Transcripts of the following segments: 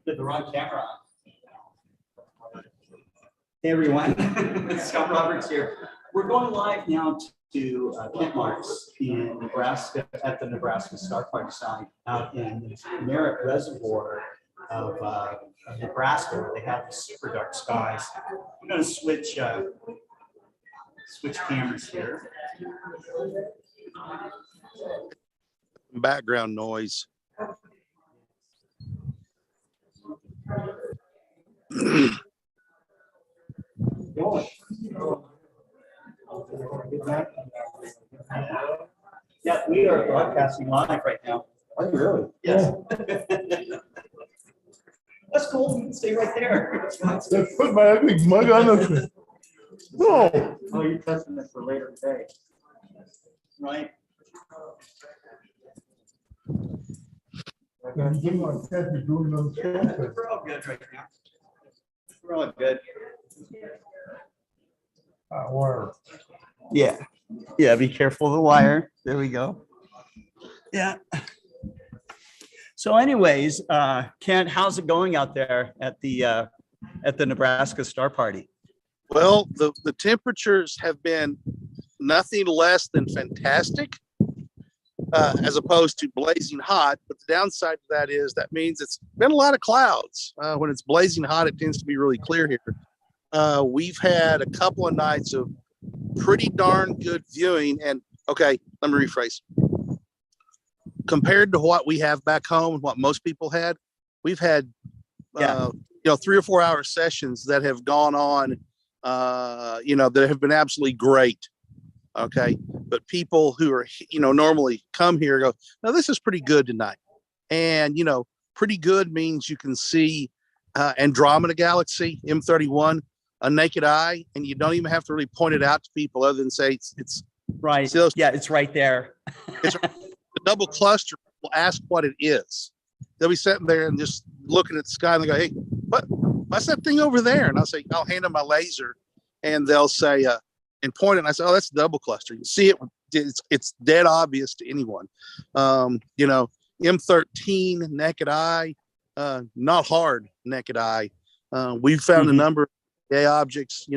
Did the wrong camera on. Hey everyone, Scott Roberts here. We're going live now to Marts in Nebraska at the Nebraska Star Party site out in the Merritt Reservoir of Nebraska, where they have the super dark skies. I'm going to switch cameras here. Background noise. Yeah, we are broadcasting live right now. Are you really? Yes. That's cool. You can stay right there. Let's put my ugly mug on the. No. Oh, you're testing this for later today, right? We're all good right now. We're all good. Wire. Yeah. Yeah, be careful of the wire. There we go. Yeah. So anyways, Kent, how's it going out there at the Nebraska Star Party? Well, the temperatures have been nothing less than fantastic, as opposed to blazing hot. But the downside to that is that means it's been a lot of clouds. When it's blazing hot, it tends to be really clear here. We've had a couple of nights of pretty darn good viewing. And okay, let me rephrase. Compared to what we have back home and what most people had, we've had 3 or 4 hour sessions that have gone on, that have been absolutely great. Okay, but people who are normally come here go, no, this is pretty good tonight. And pretty good means you can see Andromeda Galaxy M31 a naked eye, and you don't even have to really point it out to people other than say it's right. Yeah, it's right there. It's the double cluster. Will ask what it is. They'll be sitting there and just looking at the sky, and they go, "Hey, what's that thing over there?" And I'll hand them my laser, and they'll say, and point it. And I say, "Oh, that's double cluster. You see it? It's dead obvious to anyone." M13 naked eye, not hard naked eye. We've found a number of gay objects.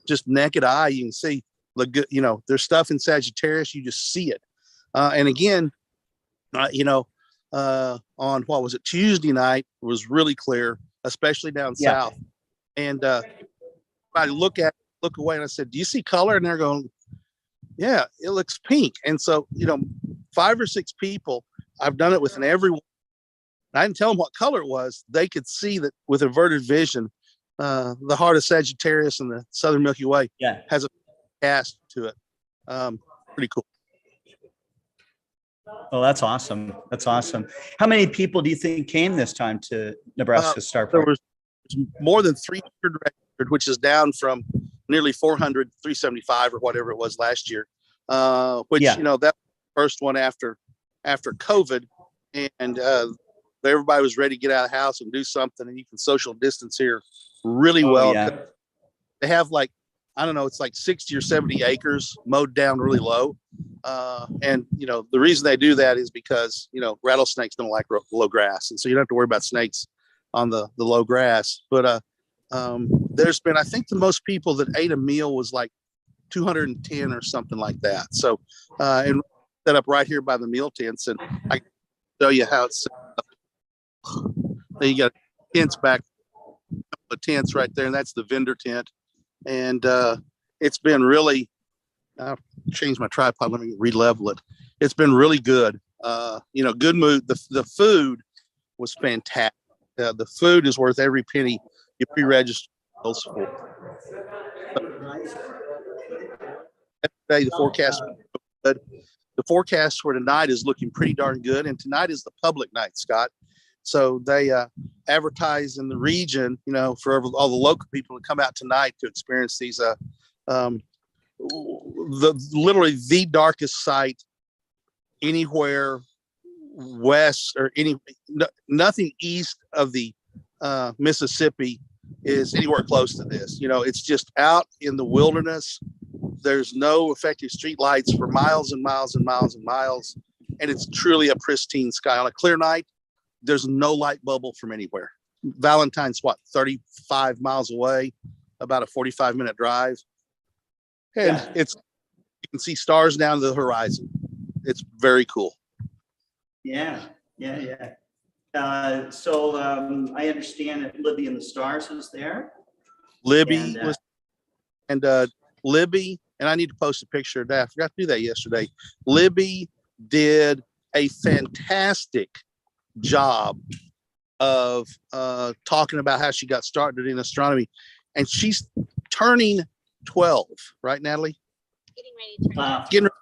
Just naked eye. You can see the good. There's stuff in Sagittarius. You just see it. And again, on what was it, Tuesday night was really clear, especially down south. And I look away and I said, "Do you see color?" And they're going, "Yeah, it looks pink." And so, 5 or 6 people, I've done it with, and everyone, I didn't tell them what color it was. They could see that with averted vision, the heart of Sagittarius and the Southern Milky Way has a cast to it. Pretty cool. Oh, that's awesome. That's awesome. How many people do you think came this time to Nebraska Star Party? There was more than 300 registered, which is down from nearly 400, 375 or whatever it was last year. That was the first one after COVID, and everybody was ready to get out of the house and do something, and you can social distance here really well. Yeah. They have it's like 60 or 70 acres mowed down really low. And the reason they do that is because rattlesnakes don't like low grass, and so you don't have to worry about snakes on the low grass. But there's been, I think, the most people that ate a meal was like 210 or something like that. So and set up right here by the meal tents, and I can show you how it's set up. Then you got tents back, the tents right there, and that's the vendor tent. And it's been really I'll change my tripod. Let me re-level it. It's been really good. Good mood. The food was fantastic. The food is worth every penny you pre-register for. Today, the forecast was good. The forecast for tonight is looking pretty darn good, and tonight is the public night, Scott. So they advertise in the region, for all the local people to come out tonight to experience these. Literally the darkest site anywhere west or nothing east of the Mississippi is anywhere close to this. It's just out in the wilderness. There's no effective street lights for miles and miles and miles and miles, and it's truly a pristine sky. On a clear night, there's no light bubble from anywhere. Valentine's 35 miles away, about a 45-minute drive, and you can see stars down to the horizon. It's very cool. Yeah. So I understand that Libby and the Stars was there. Libby was, and Libby, and I need to post a picture of that. I forgot to do that yesterday. Libby did a fantastic job of talking about how she got started in astronomy, and she's turning 12, right, Natalie? Getting ready.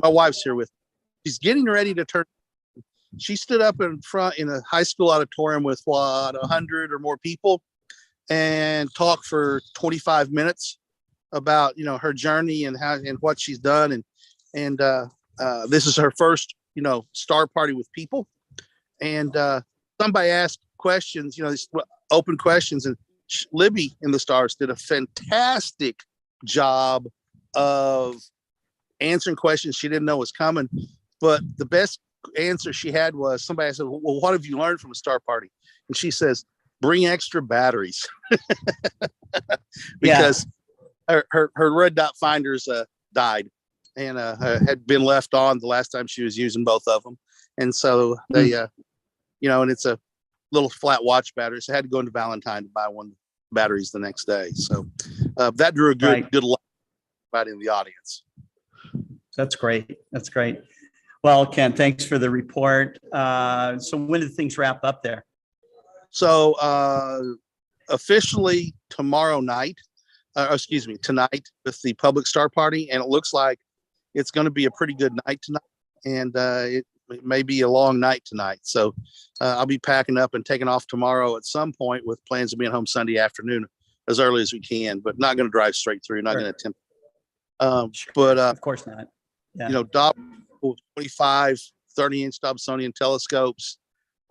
My wife's here with. She's getting ready to turn. She stood up in front in a high school auditorium with 100 or more people, and talked for 25 minutes about her journey and how and what she's done, and this is her first star party with people, and somebody asked questions, these open questions, and Libby in the Stars did a fantastic job of answering questions she didn't know was coming. But the best answer she had was, somebody said, well, what have you learned from a star party? And she says, bring extra batteries. Because her red dot finders died and had been left on the last time she was using both of them. And so they, and it's a little flat watch battery. So I had to go into Valentine to buy one batteries the next day. So that drew a good lot in the audience. That's great. Well, Ken, thanks for the report. So when did things wrap up there? So officially tomorrow night, tonight with the public star party, and it looks like it's going to be a pretty good night tonight, and it may be a long night tonight. So I'll be packing up and taking off tomorrow at some point with plans of being home Sunday afternoon as early as we can, but not going to drive straight through. Not going to attempt. But of course not. Yeah. 25, 30-inch Dobsonian telescopes.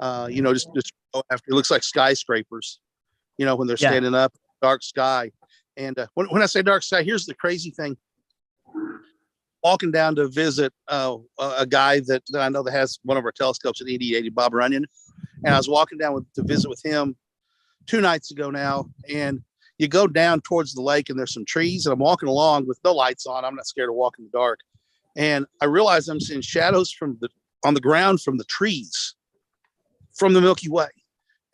Just go after. It looks like skyscrapers. When they're standing up, dark sky. And when I say dark sky, here's the crazy thing. Walking down to visit a guy that I know that has one of our telescopes at 8080, Bob Runyon. And I was walking down to visit with him 2 nights ago now. And you go down towards the lake and there's some trees, and I'm walking along with no lights on. I'm not scared to walk in the dark. And I realize I'm seeing shadows on the ground from the trees from the Milky Way.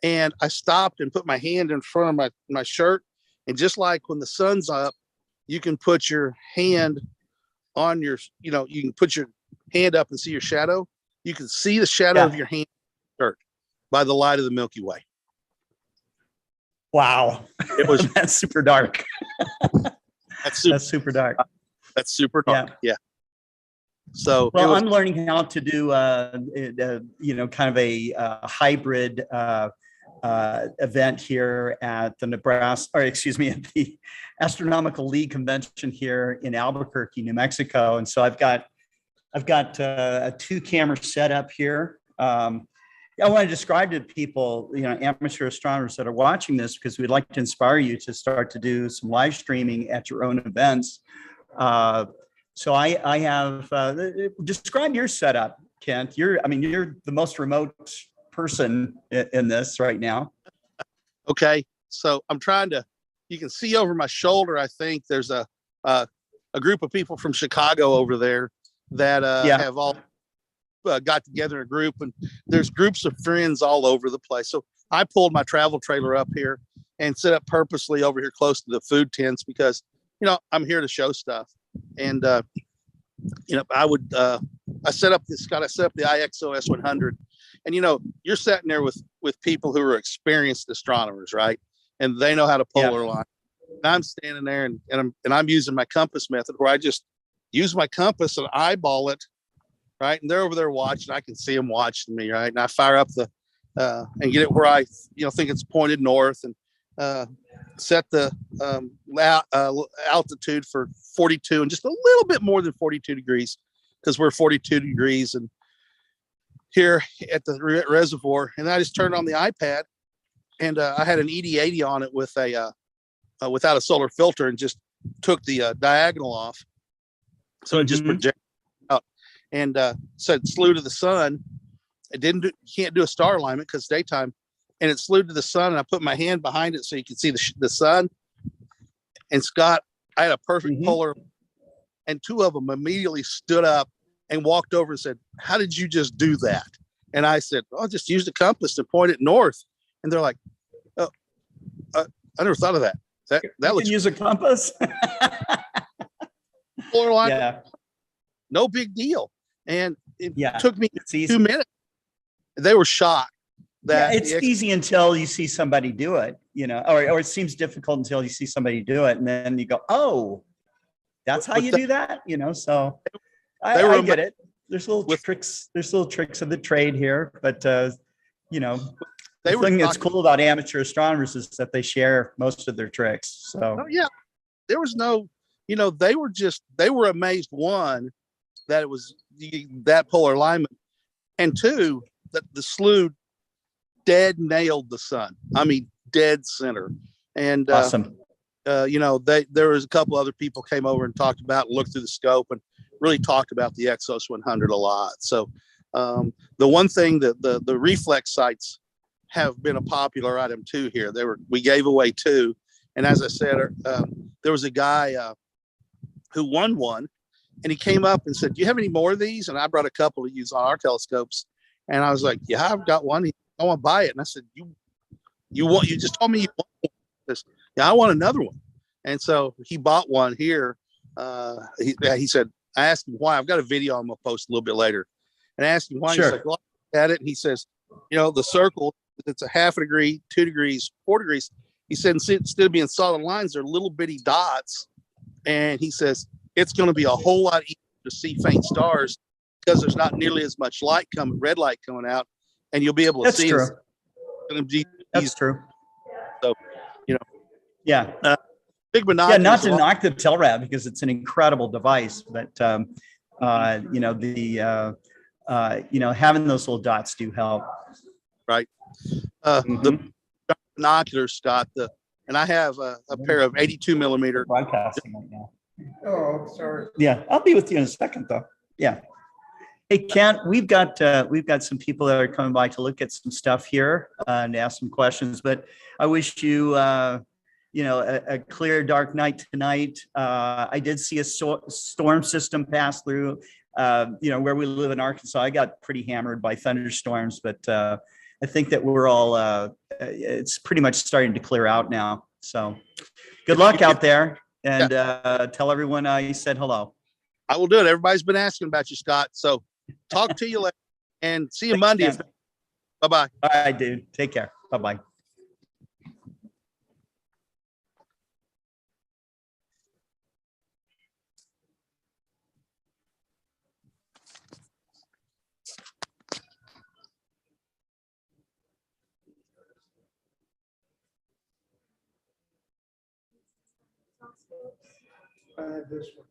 And I stopped and put my hand in front of my shirt. And just like when the sun's up, you can put your hand on you can put your hand up and see your shadow. You can see the shadow of your hand by the light of the Milky Way. Wow. It was that's super dark. That's super dark. That's super dark. Yeah. So I'm learning how to do kind of a hybrid event here at the at the Astronomical League convention here in Albuquerque, New Mexico. And so I've got a 2-camera setup here. I want to describe to people, amateur astronomers that are watching this, because we'd like to inspire you to start to do some live streaming at your own events. So I have describe your setup, Kent. You're the most remote person in this right now. Okay, so I'm trying to. You can see over my shoulder. I think there's a group of people from Chicago over there that have all got together in a group, and there's groups of friends all over the place. So I pulled my travel trailer up here and set up purposely over here close to the food tents because I'm here to show stuff. And I set up the IXOS 100, and you're sitting there with people who are experienced astronomers, right? And they know how to polar line. And I'm standing there and I'm using my compass method, where I just use my compass and eyeball it, right? And they're over there watching. I can see them watching me, right? And I fire up and get it where I think it's pointed north, and set the altitude for 42 and just a little bit more than 42 degrees, because we're 42 degrees and here at the Merritt Reservoir. And I just turned on the iPad, and I had an ED80 on it with without a solar filter, and just took the diagonal off, so it just projected out, and said slew to the sun. It you can't do a star alignment because daytime, and it slewed to the sun. And I put my hand behind it so you can see the sun. And Scott, I had a perfect polar, and two of them immediately stood up and walked over and said, "How did you just do that?" And I said, "Oh, I just used a compass to point it north." And they're like, "Oh, I never thought of that. That looks." Can use a compass. Polar line, no big deal. And it took me 2 minutes. They were shocked. It's easy until you see somebody do it, or it seems difficult until you see somebody do it, and then you go, "Oh, that's how you do that," So I get it. There's little tricks. There's little tricks of the trade here, but the thing that's cool about amateur astronomers is that they share most of their tricks. So there was no, they were amazed, one, that it was that polar alignment, and two, that the slew dead nailed the sun. I mean, dead center. And awesome. There was a couple other people came over and talked about, looked through the scope, and really talked about the Exos 100 a lot. So the one thing that the reflex sites have been a popular item too here. We gave away two, and as I said, there was a guy who won one, and he came up and said, "Do you have any more of these?" And I brought a couple to use on our telescopes, and I was like, "Yeah, I've got one. I want to buy it." And I said, You just told me you want this. Yeah, I want another one." And so he bought one here. He said, I asked him why. I've got a video I'm going to post a little bit later. And I asked him why. Sure. He's like, "Well, I looked at it." And he says, the circle, it's a half a degree, 2 degrees, 4 degrees. He said, instead of being solid lines, they're little bitty dots. And he says, it's going to be a whole lot easier to see faint stars because there's not nearly as much red light coming out. And you'll be able to see. True. That's true. So, big binoculars. Yeah, not to knock the Telrad because it's an incredible device, but having those little dots do help. Right. The binoculars, Scott. And I have a pair of 82 millimeter. Broadcasting right now. Oh, sorry. Yeah, I'll be with you in a second, though. Yeah. Hey, Kent, we've got some people that are coming by to look at some stuff here and ask some questions. But I wish you, a clear, dark night tonight. I did see a storm system pass through. Where we live in Arkansas, I got pretty hammered by thunderstorms, but I think that we're all. It's pretty much starting to clear out now. So, good luck out there, and tell everyone you said hello. I will do it. Everybody's been asking about you, Scott. So. Talk to you later and see you Monday. Bye-bye. All right, dude. Take care. Bye-bye. I have this one.